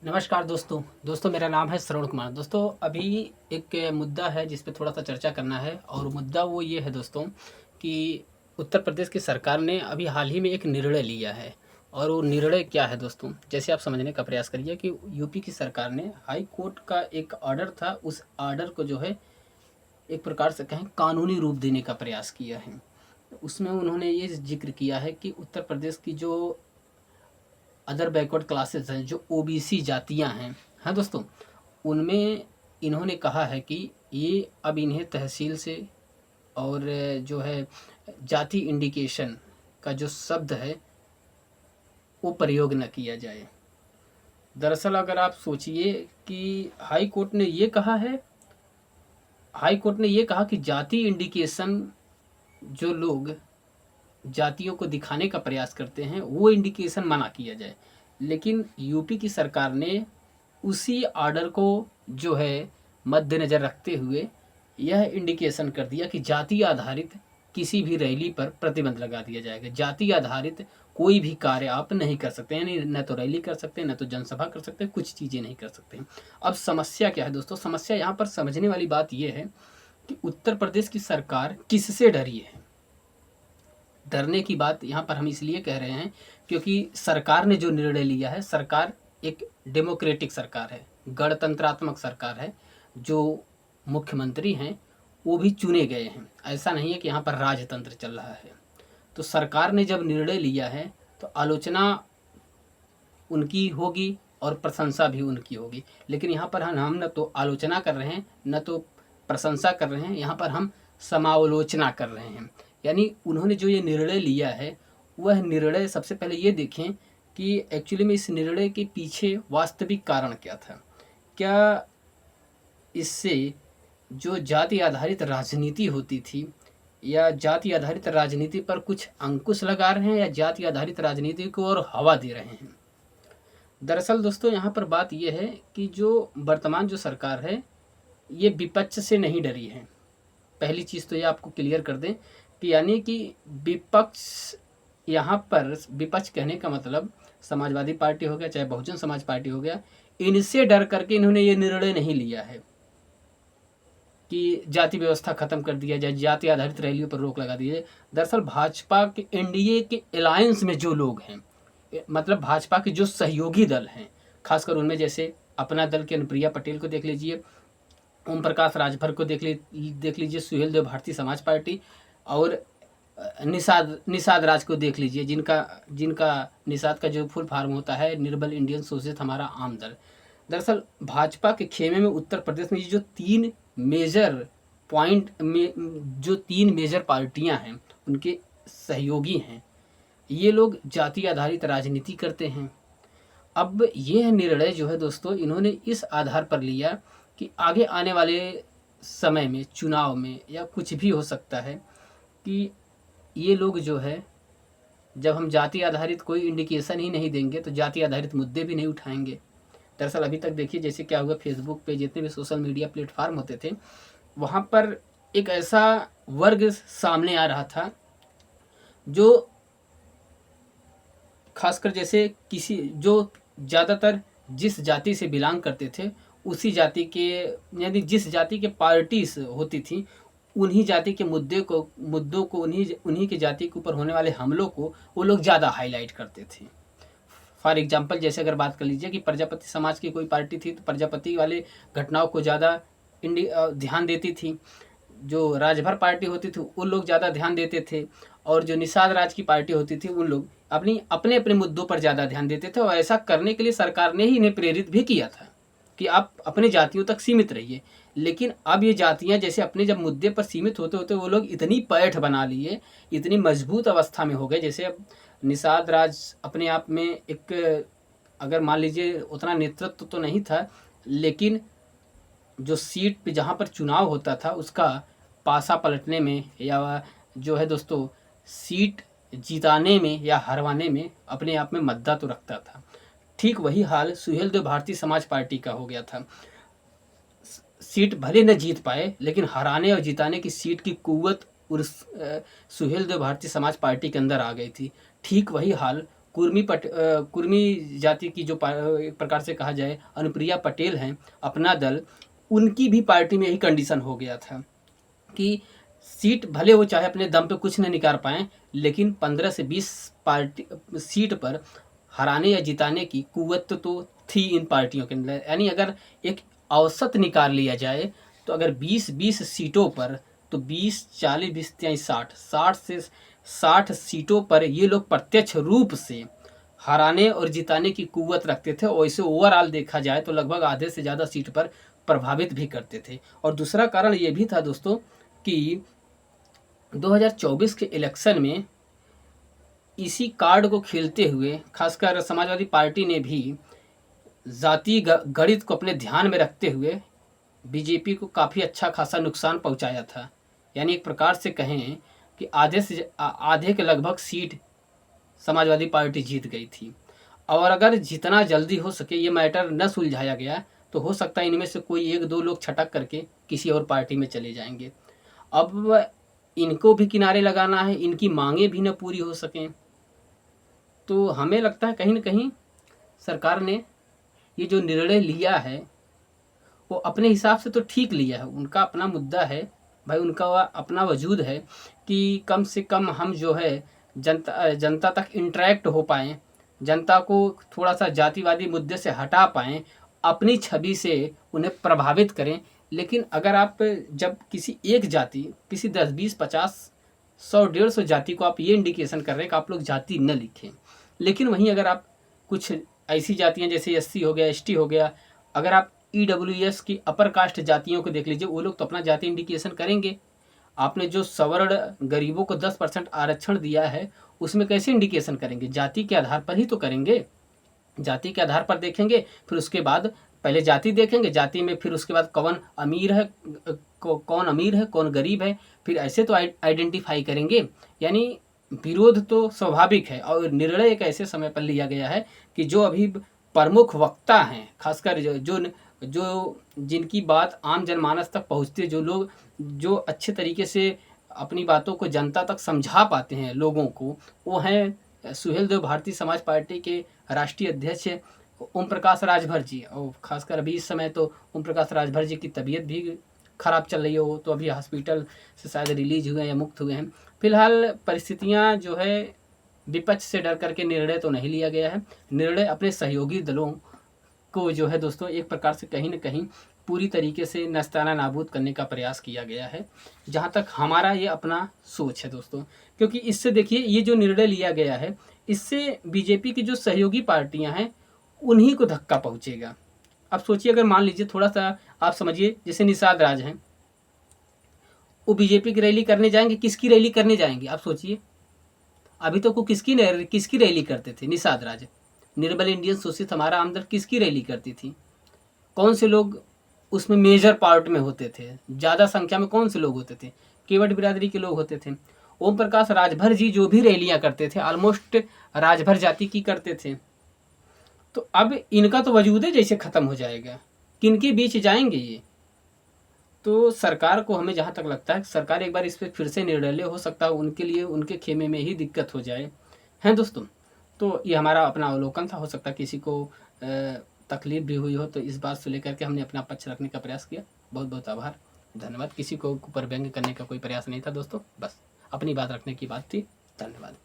नमस्कार दोस्तों मेरा नाम है श्रवण कुमार। दोस्तों अभी एक मुद्दा है जिस पे थोड़ा सा चर्चा करना है और मुद्दा वो ये है दोस्तों कि उत्तर प्रदेश की सरकार ने अभी हाल ही में एक निर्णय लिया है। और वो निर्णय क्या है दोस्तों, जैसे आप समझने का प्रयास करिए कि यूपी की सरकार ने हाई कोर्ट का एक ऑर्डर था, उस ऑर्डर को जो है एक प्रकार से कहें कानूनी रूप देने का प्रयास किया है। उसमें उन्होंने ये जिक्र किया है कि उत्तर प्रदेश की जो अदर बैकवर्ड क्लासेस हैं, जो ओबीसी जातियां हैं, हाँ दोस्तों, उनमें इन्होंने कहा है कि ये अब इन्हें तहसील से और जो है जाति इंडिकेशन का जो शब्द है वो प्रयोग न किया जाए। दरअसल अगर आप सोचिए कि हाई कोर्ट ने ये कहा कि जाति इंडिकेशन जो लोग जातियों को दिखाने का प्रयास करते हैं वो इंडिकेशन मना किया जाए। लेकिन यूपी की सरकार ने उसी ऑर्डर को जो है मद्देनज़र रखते हुए यह इंडिकेशन कर दिया कि जाति आधारित किसी भी रैली पर प्रतिबंध लगा दिया जाएगा। जाति आधारित कोई भी कार्य आप नहीं कर सकते, यानी न तो रैली कर सकते हैं, न तो जनसभा कर सकते हैं, कुछ चीज़ें नहीं कर सकते हैं। अब समस्या क्या है दोस्तों? समस्या यहाँ पर समझने वाली बात यह है कि उत्तर प्रदेश की सरकार किससे डरी है। डरने की बात यहाँ पर हम इसलिए कह रहे हैं क्योंकि सरकार ने जो निर्णय लिया है, सरकार एक डेमोक्रेटिक सरकार है, गणतंत्रात्मक सरकार है। जो मुख्यमंत्री हैं वो भी चुने गए हैं, ऐसा नहीं है कि यहाँ पर राजतंत्र चल रहा है। तो सरकार ने जब निर्णय लिया है तो आलोचना उनकी होगी और प्रशंसा भी उनकी होगी। लेकिन यहाँ पर हम न तो आलोचना कर रहे हैं न तो प्रशंसा कर रहे हैं, यहाँ पर हम समालोचना कर रहे हैं। यानी उन्होंने जो ये निर्णय लिया है वह निर्णय, सबसे पहले ये देखें कि एक्चुअली में इस निर्णय के पीछे वास्तविक कारण क्या था। क्या इससे जो जाति आधारित राजनीति होती थी या जाति आधारित राजनीति पर कुछ अंकुश लगा रहे हैं या जाति आधारित राजनीति को और हवा दे रहे हैं। दरअसल दोस्तों यहाँ पर बात यह है कि जो वर्तमान जो सरकार है ये विपक्ष से नहीं डरी है। पहली चीज़ तो ये आपको क्लियर कर दें कि यानी कि विपक्ष, यहाँ पर विपक्ष कहने का मतलब समाजवादी पार्टी हो गया चाहे बहुजन समाज पार्टी हो गया, इनसे डर करके इन्होंने ये निर्णय नहीं लिया है कि जाति व्यवस्था खत्म कर दिया जाए, जाति आधारित रैलियों पर रोक लगा दी जाए। दरअसल भाजपा के एनडीए के अलायंस में जो लोग हैं, मतलब भाजपा के जो सहयोगी दल हैं, खासकर उनमें जैसे अपना दल की अनुप्रिया पटेल को देख लीजिए, ओम प्रकाश राजभर को देख लीजिए, सुहेल देव भारतीय समाज पार्टी, और निषाद राज को देख लीजिए, जिनका निषाद का जो फुल फॉर्म होता है निर्बल इंडियन सोशलिस्ट हमारा आम दल। दरअसल भाजपा के खेमे में उत्तर प्रदेश में ये जो तीन मेजर पार्टियां हैं उनके सहयोगी हैं, ये लोग जाति आधारित राजनीति करते हैं। अब यह निर्णय जो है दोस्तों इन्होंने इस आधार पर लिया कि आगे आने वाले समय में चुनाव में या कुछ भी हो सकता है कि ये लोग जो है, जब हम जाति आधारित कोई इंडिकेशन ही नहीं देंगे तो जाति आधारित मुद्दे भी नहीं उठाएंगे। दरअसल अभी तक देखिए जैसे क्या हुआ, फेसबुक पे जितने भी सोशल मीडिया प्लेटफार्म होते थे वहाँ पर एक ऐसा वर्ग सामने आ रहा था जो खासकर जैसे किसी जो ज़्यादातर जिस जाति से बिलोंग करते थे उसी जाति के, यानी जिस जाति के पार्टीज होती थी उन्हीं जाति के मुद्दों को उन्हीं के जाति के ऊपर होने वाले हमलों को वो लोग ज़्यादा हाईलाइट करते थे। फॉर एग्जांपल जैसे अगर बात कर लीजिए कि प्रजापति समाज की कोई पार्टी थी तो प्रजापति वाले घटनाओं को ज़्यादा ध्यान देती थी, जो राजभर पार्टी होती थी उन लोग ज़्यादा ध्यान देते थे, और जो निषाद राज की पार्टी होती थी उन लोग अपने अपने मुद्दों पर ज़्यादा ध्यान देते थे। और ऐसा करने के लिए सरकार ने ही इन्हें प्रेरित भी किया था कि आप अपने जातियों तक सीमित रहिए। लेकिन अब ये जातियां जैसे अपने जब मुद्दे पर सीमित होते होते वो लोग इतनी पैठ बना लिए, इतनी मजबूत अवस्था में हो गए। जैसे अब निषाद राज अपने आप में एक, अगर मान लीजिए उतना नेतृत्व तो नहीं था, लेकिन जो सीट पे जहाँ पर चुनाव होता था उसका पासा पलटने में या जो है दोस्तों सीट जिताने में या हरवाने में अपने आप में मद्दा तो रखता था। ठीक वही हाल सुहेल देव भारतीय समाज पार्टी का हो गया था। सीट भले न जीत पाए लेकिन हराने और जिताने की सीट की कुव्वत उस सुहेल देव भारतीय समाज पार्टी के अंदर आ गई थी। ठीक वही हाल कुर्मी जाति की जो एक प्रकार से कहा जाए अनुप्रिया पटेल हैं, अपना दल, उनकी भी पार्टी में यही कंडीशन हो गया था कि सीट भले वो चाहे अपने दम पे कुछ न निकाल पाएँ, लेकिन 15 से 20 पार्टी सीट पर हराने या जिताने की कुव्वत तो थी इन पार्टियों के अंदर। यानी अगर एक औसत निकाल लिया जाए तो अगर 20-20 सीटों पर, तो 20-40, 20-23, 60 से 60 सीटों पर ये लोग प्रत्यक्ष रूप से हराने और जिताने की कुव्वत रखते थे। और इसे ओवरऑल देखा जाए तो लगभग आधे से ज़्यादा सीट पर प्रभावित भी करते थे। और दूसरा कारण ये भी था दोस्तों कि 2024 के इलेक्शन में इसी कार्ड को खेलते हुए खासकर समाजवादी पार्टी ने भी जाति गणित को अपने ध्यान में रखते हुए बीजेपी को काफ़ी अच्छा खासा नुकसान पहुंचाया था। यानी एक प्रकार से कहें कि आधे के लगभग सीट समाजवादी पार्टी जीत गई थी। और अगर जितना जल्दी हो सके ये मैटर न सुलझाया गया तो हो सकता है इनमें से कोई 1-2 लोग छटक करके किसी और पार्टी में चले जाएंगे। अब इनको भी किनारे लगाना है, इनकी मांगें भी न पूरी हो सकें। तो हमें लगता है कहीं न कहीं सरकार ने ये जो निर्णय लिया है वो अपने हिसाब से तो ठीक लिया है। उनका अपना मुद्दा है भाई, उनका अपना वजूद है कि कम से कम हम जो है जनता तक इंटरेक्ट हो पाएँ, जनता को थोड़ा सा जातिवादी मुद्दे से हटा पाएँ, अपनी छवि से उन्हें प्रभावित करें। लेकिन अगर आप जब किसी एक जाति, किसी 10, 20, 50, 100, 150 जाति को आप ये इंडिकेशन कर रहे हैं कि आप लोग जाति न लिखें, लेकिन वहीं अगर आप कुछ ऐसी जातियां जैसे SC हो गया, ST हो गया, अगर आप EWS की अपर कास्ट जातियों को देख लीजिए, वो लोग तो अपना जाति इंडिकेशन करेंगे। आपने जो सवर्ण गरीबों को 10% आरक्षण दिया है उसमें कैसे इंडिकेशन करेंगे? जाति के आधार पर ही तो करेंगे। जाति के आधार पर देखेंगे, फिर उसके बाद पहले जाति देखेंगे, जाति में फिर उसके बाद कौन अमीर है, कौन अमीर है, कौन गरीब है, फिर ऐसे तो आइडेंटिफाई करेंगे। यानी विरोध तो स्वाभाविक है। और निर्णय एक ऐसे समय पर लिया गया है कि जो अभी प्रमुख वक्ता हैं, खासकर जो जिनकी बात आम जनमानस तक पहुँचती है, जो लोग जो अच्छे तरीके से अपनी बातों को जनता तक समझा पाते हैं लोगों को, वो हैं सुहेलदेव भारतीय समाज पार्टी के राष्ट्रीय अध्यक्ष ओम प्रकाश राजभर जी। और खासकर अभी इस समय तो ओम प्रकाश राजभर जी की तबीयत भी खराब चल रही है, वो तो अभी हॉस्पिटल से शायद रिलीज हुए हैं या मुक्त हुए हैं। फिलहाल परिस्थितियां जो है, विपक्ष से डर करके निर्णय तो नहीं लिया गया है। निर्णय अपने सहयोगी दलों को जो है दोस्तों एक प्रकार से कहीं न कहीं पूरी तरीके से नस्ताना नाबूद करने का प्रयास किया गया है, जहाँ तक हमारा ये अपना सोच है दोस्तों। क्योंकि इससे देखिए ये जो निर्णय लिया गया है, इससे बीजेपी की जो सहयोगी पार्टियां हैं उन्हीं को धक्का पहुंचेगा। अब सोचिए, अगर मान लीजिए थोड़ा सा आप समझिए, जैसे निषाद राज हैं, वो बीजेपी की रैली करने जाएंगे, किसकी रैली करने जाएंगे आप सोचिए। अभी तो वो किसकी रैली करते थे निषाद राज? निर्बल इंडियन शोषित हमारा आमदर किसकी रैली करती थी? कौन से लोग उसमें मेजर पार्ट में होते थे? ज़्यादा संख्या में कौन से लोग होते थे? केवट बिरादरी के लोग होते थे। ओम प्रकाश राजभर जी जो भी रैलियां करते थे ऑलमोस्ट राजभर जाति की करते थे। तो अब इनका तो वजूद है जैसे ख़त्म हो जाएगा, किनके बीच जाएंगे ये? तो सरकार को, हमें जहाँ तक लगता है सरकार एक बार इस पर फिर से निर्णय ले, हो सकता है उनके लिए उनके खेमे में ही दिक्कत हो जाए। हैं दोस्तों, तो ये हमारा अपना अवलोकन था। हो सकता है किसी को तकलीफ भी हुई हो, तो इस बात से लेकर के हमने अपना पक्ष रखने का प्रयास किया। बहुत बहुत आभार, धन्यवाद। किसी को ऊपर व्यंग करने का कोई प्रयास नहीं था दोस्तों, बस अपनी बात रखने की बात थी। धन्यवाद।